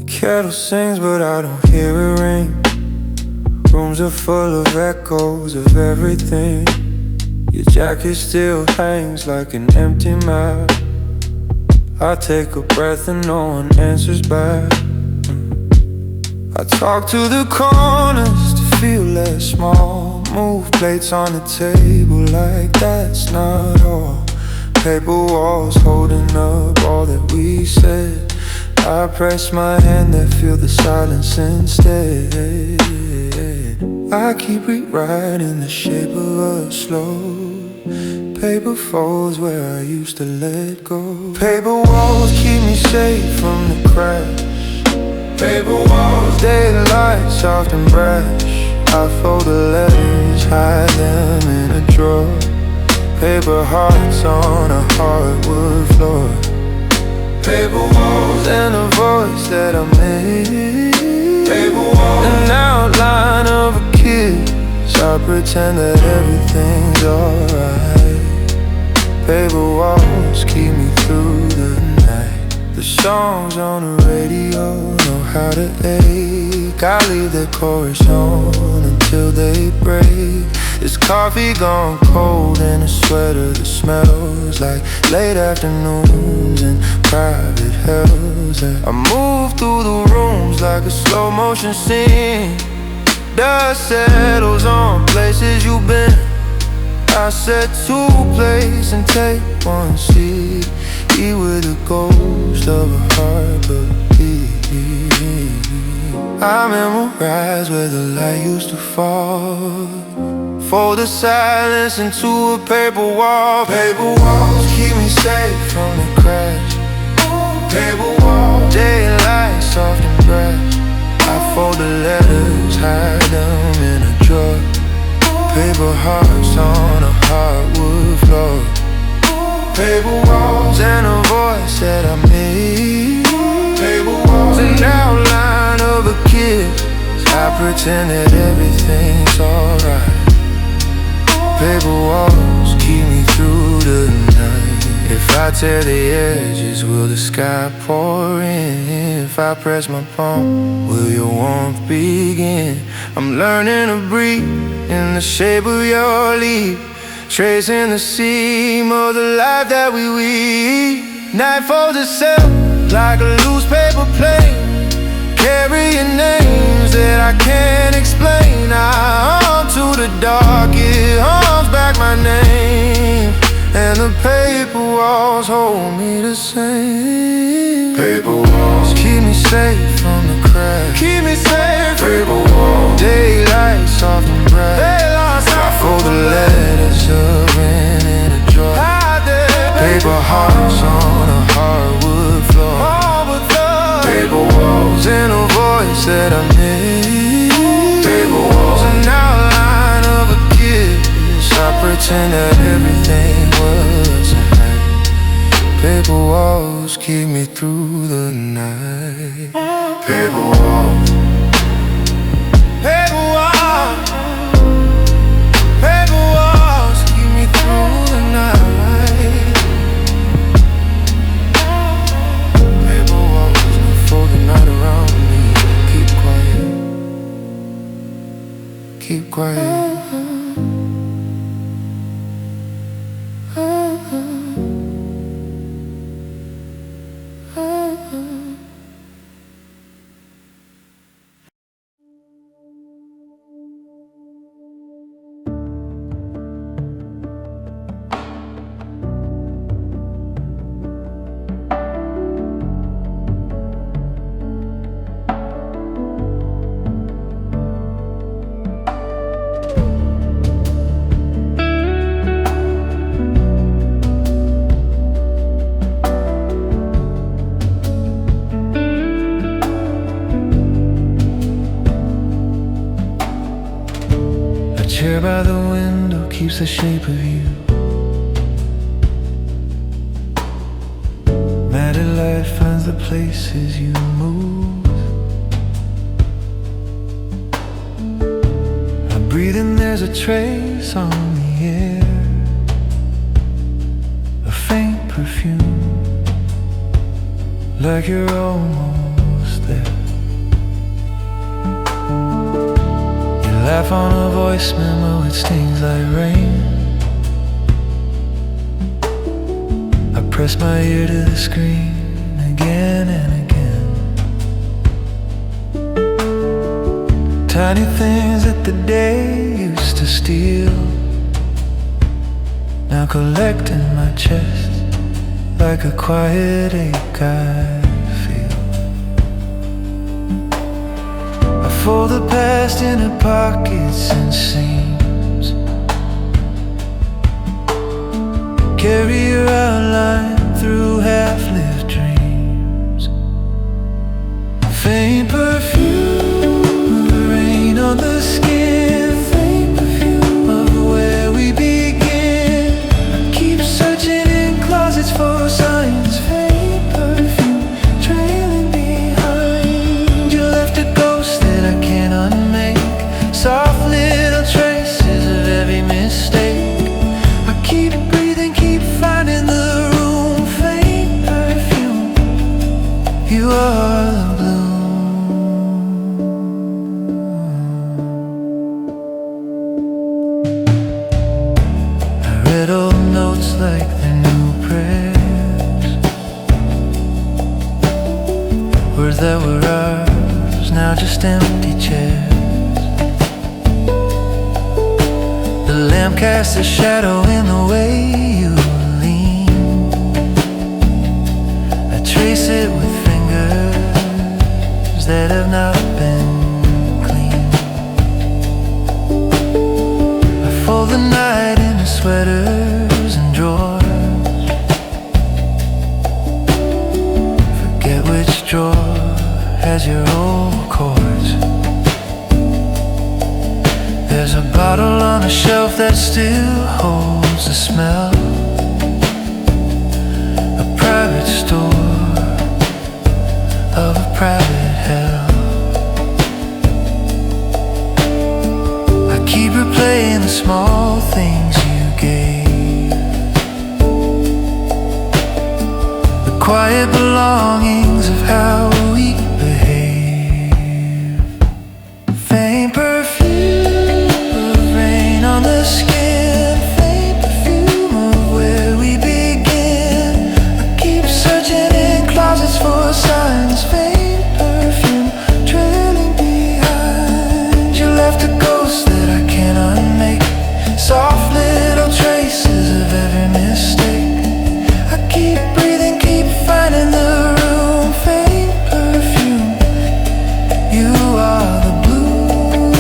Kettle sings but I don't hear it ring. Rooms are full of echoes of everything. Your jacket still hangs like an empty map. I take a breath and no one answers back. I talk to the corners to feel less small. Move plates on the table like that's not all. Paper walls holding up all that we said. I press my hand and feel the silence instead. I keep rewriting the shape of a slow. Paper falls where I used to let go. Paper walls keep me safe from the crash. Paper walls, daylight, soft and brash. I fold the letters, hide them in a drawer. Paper hearts on a hardwood floor. Paper walls and a voice that I made. Paper walls, an outline of a kiss. I pretend that everything's alright. Paper walls keep me through the night. The songs on the radio know how to ache. I leave the chorus on until they break. This coffee gone cold in a sweater that smells like late afternoons and private hells. I move through the rooms like a slow motion scene. Dust settles on places you've been. I set two plates and take one seat. Eat with the ghost of a heartbeat. I memorize where the light used to fall. Fold the silence into a paper wall. Paper walls keep me safe from the crash. Paper walls, daylight, soft and brash. I fold the letters, hide them in a drawer. Paper hearts on a hardwood floor. Paper walls and a voice that I made. Paper walls, an outline of a kiss. I pretend that everything's alright. Paper walls keep me through the night. If I tear the edges, will the sky pour in? If I press my palm, will your warmth begin? I'm learning to breathe in the shape of your leaf, tracing the seam of the life that we weave. Night folds itself like a loose paper plane, carrying names that I can't explain. I arm to the dark, it harms back my name. And the paper walls hold me the same. Paper walls keep me safe from the crash. Keep me safe. Paper walls, daylight, soft and bright. I fold the letters up in a drawer. Paper hearts on a hardwood floor. Paper walls and a voice that I made. Paper walls, an outline of a kiss. I pretend that everything was alright. Paper walls keep me through the night. Paper walls, paper walls, paper walls keep me through the night. Paper walls unfold the night around me. Keep quiet, keep quiet. Chair by the window keeps the shape of you. Matted light finds the places you move. I breathe there's a trace on the air, a faint perfume, like you're almost there. You laugh on a voice memo, it stings like rain. I press my ear to the screen again and again. Tiny things that the day used to steal, now collect in my chest like a quiet ache I feel. I fold the past into pockets and seams, carry your outline through half-lived dreams. Faint perfume, the rain on the skin, faint perfume of where we begin. I keep searching in closets for signs, faint perfume trailing behind. You left a ghost that I can't unmake, soft little traces of every mistake. I keep breathing, keep finding the room, faint perfume. You are the bloom. I read old notes like they're new prayers, words that were ours, now just empty chairs. The lamp casts a shadow in the way you lean. I trace it with fingers that have not been clean. I fold the night into sweaters and drawers, forget which drawer has your old chords. There's a bottle on a shelf that still holds the smell, a private store of a private hell. I keep replaying the small things you gave, the quiet belongings of how we behave. Faint perfume of rain on the skin, faint perfume of where we begin. I keep searching in closets for signs, faint perfume trailing behind. You left a ghost that I can't unmake, soft little traces of every mistake. I keep breathing, keep finding the room, faint perfume. You are the bloom.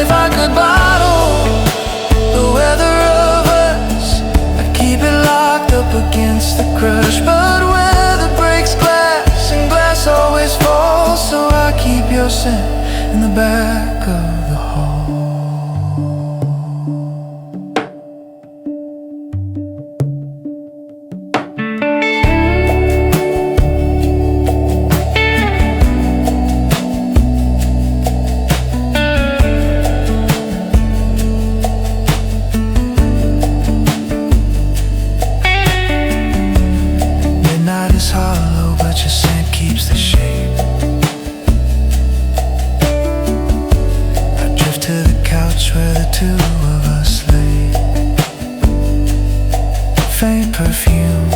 If I could bottle the weather of us, I'd keep it locked up against the crush. But weather breaks glass, and glass always falls, so I keep your scent in the back of the hall. Midnight is hollow, but your scent keeps the shape. I drift to the couch where the two of us lay. Faint perfume,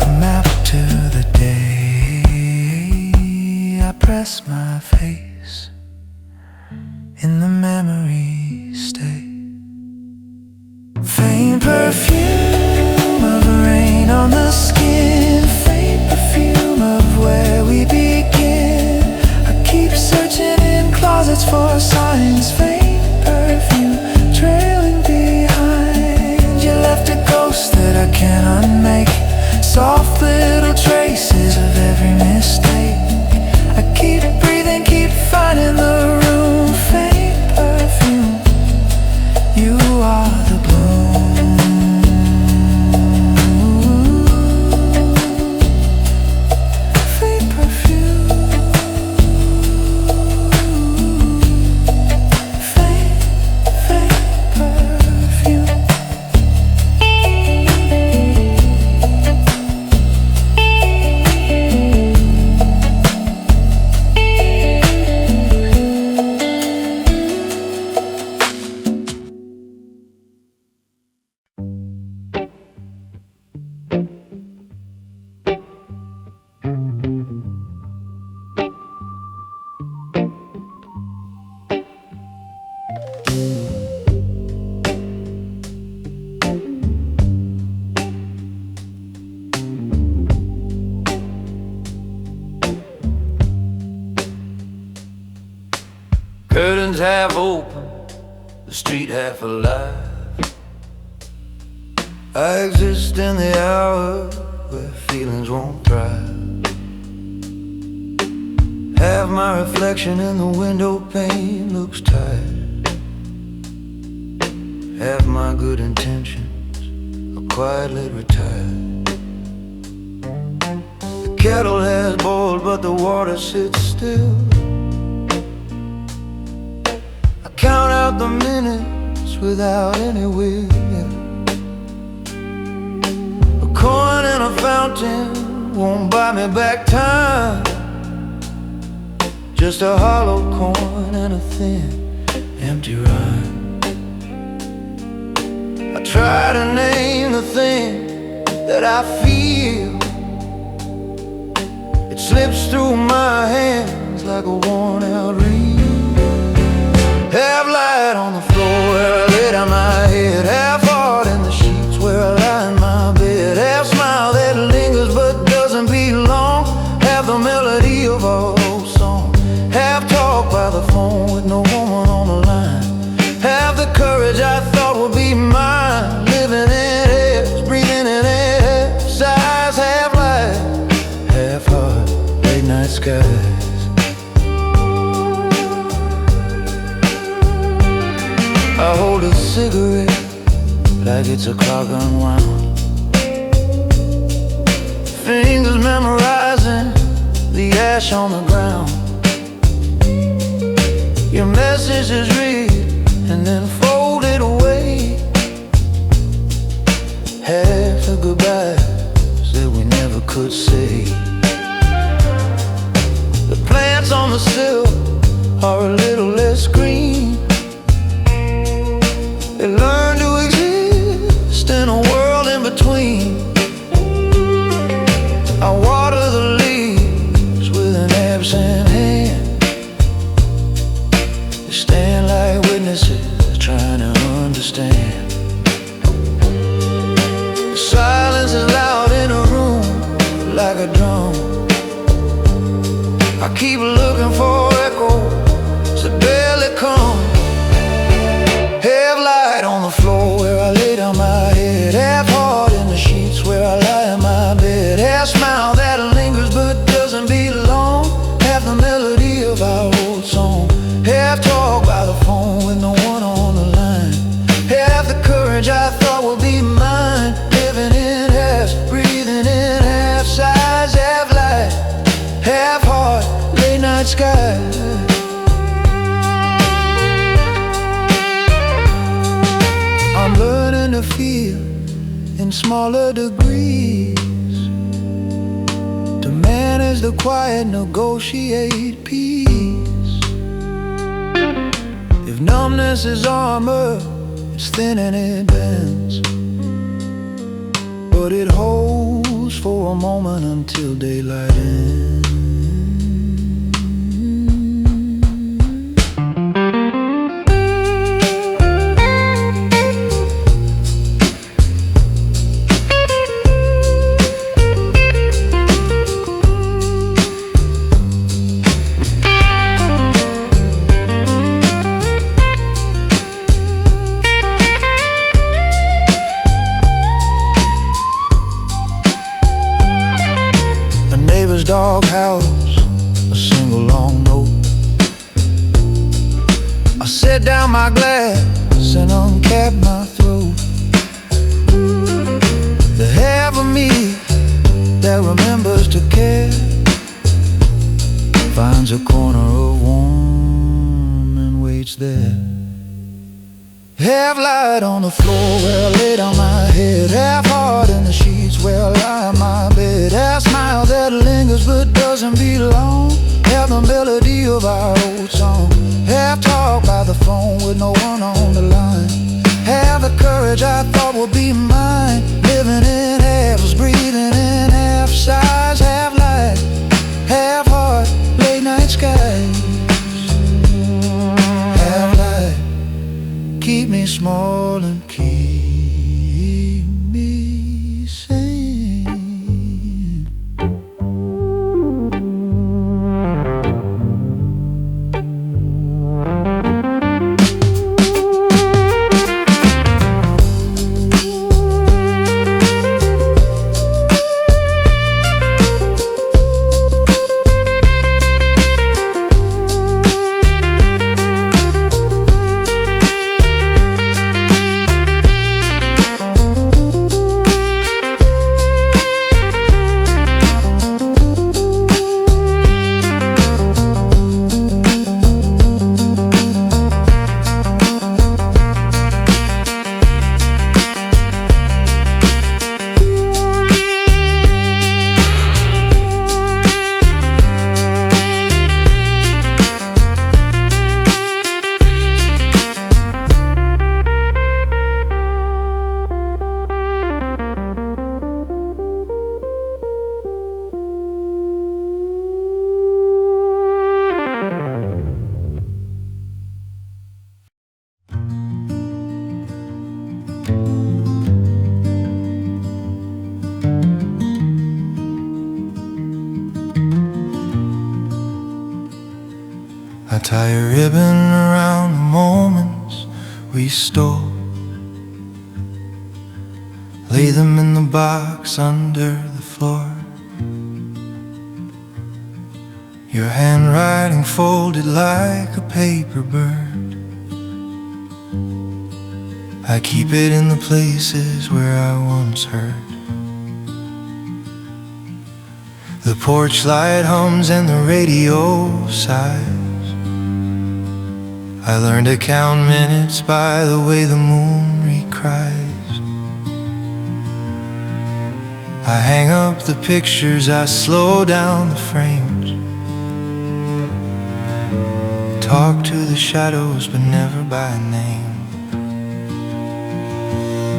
a map to the day. I press my face in the memory state. Faint perfume of rain on the skin, faint perfume of where we begin. I keep searching in closets for signs, faint perfume trailing behind. You left a ghost that I can't unmake, soft little traces of every mistake. I keep breathing, keep finding the room, faint perfume. You are the bloom. Faint perfume. Curtains half open, the street half alive. I exist in the hour where feelings won't thrive. Half my reflection in the window pane looks tired. Half my good intentions are quietly retired. The kettle has boiled but the water sits still. I count out the minutes without any will. A coin in a fountain won't buy me back time. Just a hollow coin and a thin, empty rhyme. I try to name the thing that I feel. It slips through my hands like a worn out reel. Half light on the floor where I lay down my head. Half heart in the sheets where I lie in my bed. Half smile that lingers but doesn't belong. Half the melody of a old song. Half talk by the phone with no woman on the line. Half the courage I thought would be mine. Living in air, breathing in air. Sighs, half light, half heart, late night skies. I hold a cigarette like it's a clock unwound. Fingers memorizing the ash on the ground. Your message is read and then folded away. Half the goodbyes that we never could say. The plants on the sill are a little less green. They learn to exist in a world in between. I water the leaves with an absent hand. They stand like witnesses trying to understand. The silence is loud in a room like a drum. I keep looking for echoes that barely come. Half light on the floor where I lay down my head. Half heart in the sheets where I lie in my bed. Half smile that lingers but doesn't belong. Half the melody of our old song. Half talk by the phone with no one on the line. Half the courage I thought would be mine. Living in halves, breathing in half. Sighs, half light, half heart, late night skies. I'm learning to feel in smaller degrees, to manage the quiet, negotiate peace. If numbness is armor, it's thin and it bends, but it holds for a moment until daylight ends. Dog howls, a single long note. I set down my glass and uncap my throat. The half of me that remembers to care finds a corner of warm and waits there. Half light on the floor where I lay down my head. Half heart in the sheets where I lie in my bed. Half smile that lingers but doesn't belong. Half the melody of our old song. Half talk by the phone with no one on the line. Half the courage I thought would be mine. Living in halves, breathing in half. Sighs, half light, half heart, late night skies. Half light, keep me small and keep me sane. I tie a ribbon around the moments we stole, lay them in the box under the floor. Your handwriting folded like a paper bird. I keep it in the places where I once heard. The porch light hums and the radio sighs. I learned to count minutes by the way the moon recries. I hang up the pictures, I slow down the frames, talk to the shadows but never by name.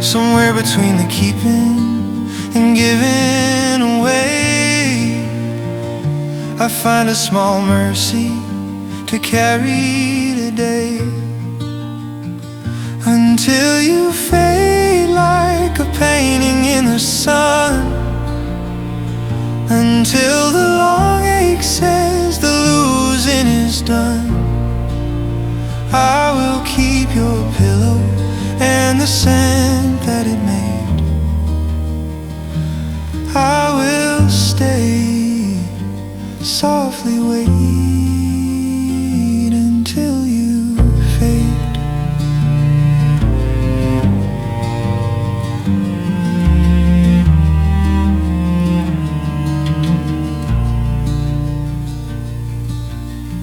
Somewhere between the keeping and giving away, I find a small mercy to carry today. Until you fade like a painting in the sun, until the long ache says the losing is done, I will keep your pillow and the scent that it made. I will stay, softly wait until you fade.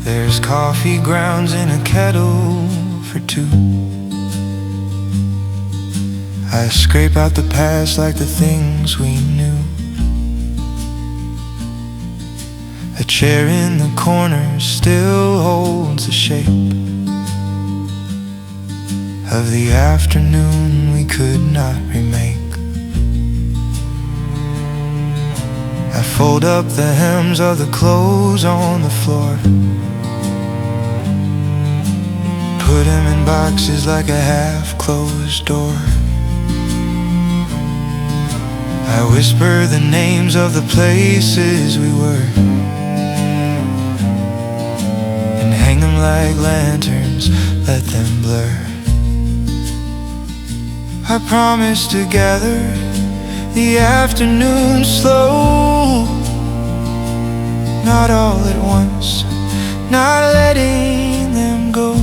There's coffee grounds in a kettle for two. I scrape out the past like the things we knew. A chair in the corner still holds the shape of the afternoon we could not remake. I fold up the hems of the clothes on the floor, put them in boxes like a half-closed door. I whisper the names of the places we were, and hang them like lanterns, let them blur. I promise to gather the afternoon slow, not all at once, not letting them go.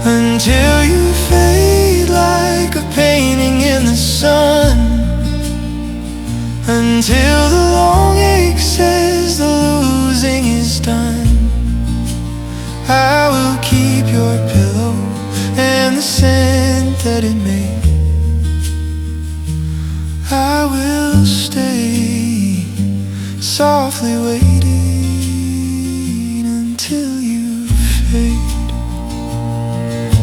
Until you fade like a painting in the sun, until the long ache says the losing is done, I will keep your pillow and the scent that it made. I will stay, softly waiting until you fade.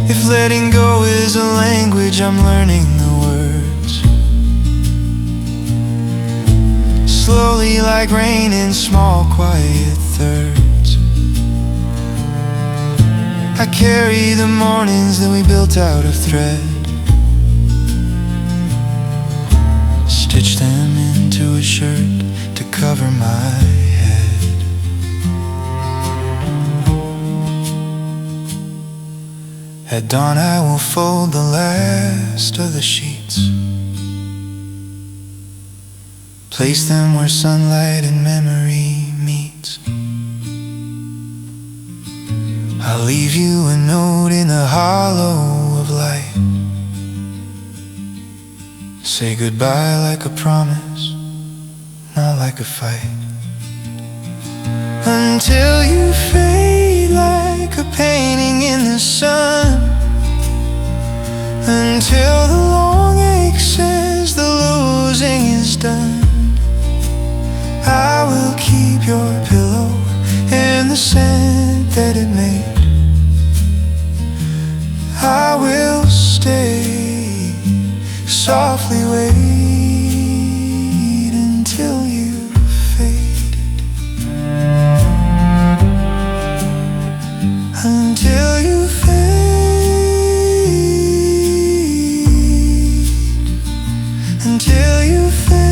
If letting go is a language, I'm learning the words, slowly like rain in small quiet thirds. I carry the mornings that we built out of thread, stitch them into a shirt to cover my head. At dawn I will fold the last of the sheets, place them where sunlight and memory meets. I'll leave you a note in the hollow of light, say goodbye like a promise, not like a fight. Until you fade like a painting in the sun, until the long ache says the losing is done, I will keep your pillow and the scent that it made. I will stay, softly wait until you fade. Until you fade, until you fade.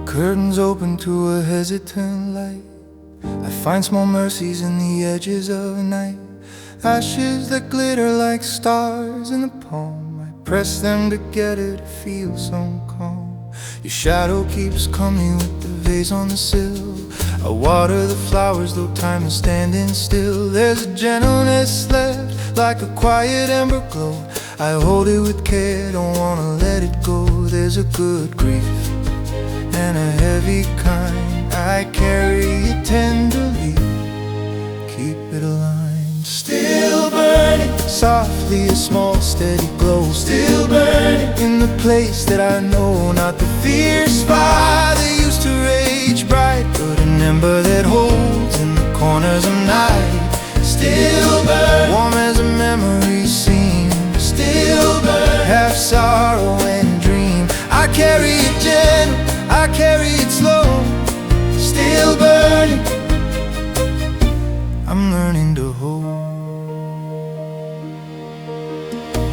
Curtains open to a hesitant light. I find small mercies in the edges of night. Ashes that glitter like stars in a palm. I press them together to feel some calm. Your shadow keeps coming with the vase on the sill. I water the flowers though time is standing still. There's a gentleness left like a quiet ember glow. I hold it with care, don't wanna let it go. There's a good grief and a heavy kind. I carry it tenderly, keep it aligned. Still burning, softly a small steady glow. Still burning in the place that I know. Not the fierce fire that used to rage bright, but an ember that holds in the corners of night. Still burning, warm as a memory seems. Still burning, half sorrow and dream. I carry it gentle, I carry it slow. Still burning, I'm learning to hold.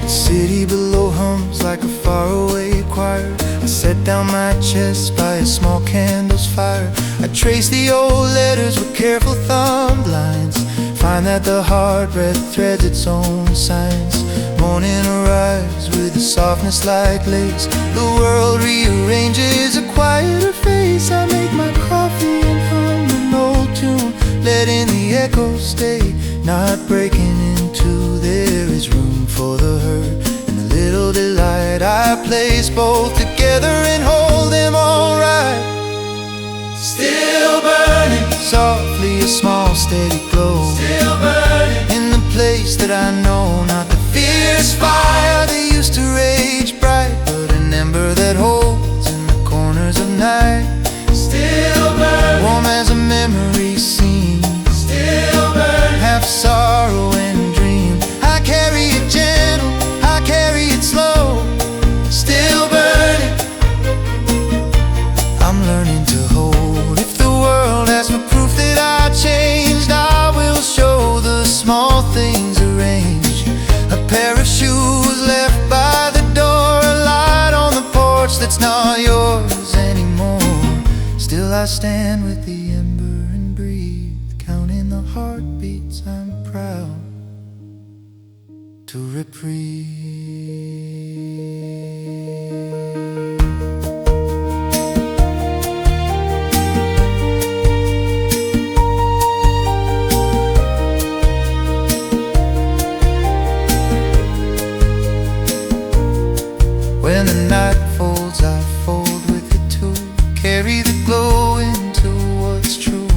The city below hums like a faraway choir. I set down my chest by a small candle's fire. I trace the old letters with careful thumb lines. Find that the hard breath threads its own signs. Morning arrives with a softness like lace. The world rearranges a quieter face. I make my coffee and hum an old tune, letting the echo stay, not breaking into. There is room for the hurt and a little delight. I place both together and hold them all right. Still burning, softly a small steady glow. Still burning in the place that I know. Not the fierce fire that used to rage bright, but an ember that holds in the corners of night. Still burning, warm as a memory seems. Still burning, half sorrow and dream. I carry it gentle, I carry it slow. Still burning, I'm learning to hold. If the world asks for proof that I changed, I will show the small things arranged. A pair of shoes left by the door, a light on the porch that's not yours anymore. Still I stand with the ember and breathe, counting the heartbeats I'm proud to reprieve. When the night folds, I fold with it too. Carry the glow into what's true.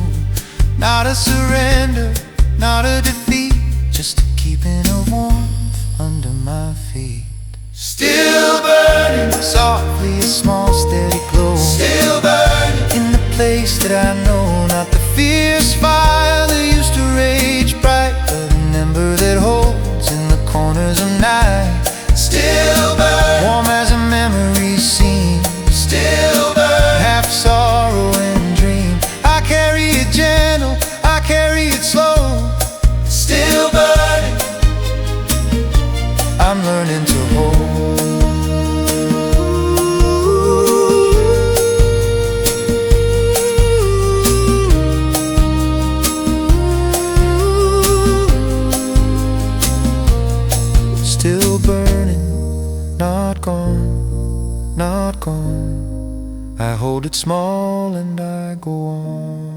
Not a surrender, not a defeat, just a keeping of warmth under my feet. Still burning, softly a small steady glow. Still burning in the place that I know. Not the fierce fire that used to rage bright, but an ember that holds in the corners of night. Still burn, warm as a memory seems. Still burn, half sorrow and dream. I carry it gentle, I carry it slow. Still burning, I'm learning to hold. Still burning, not gone, not gone. I hold it small and I go on.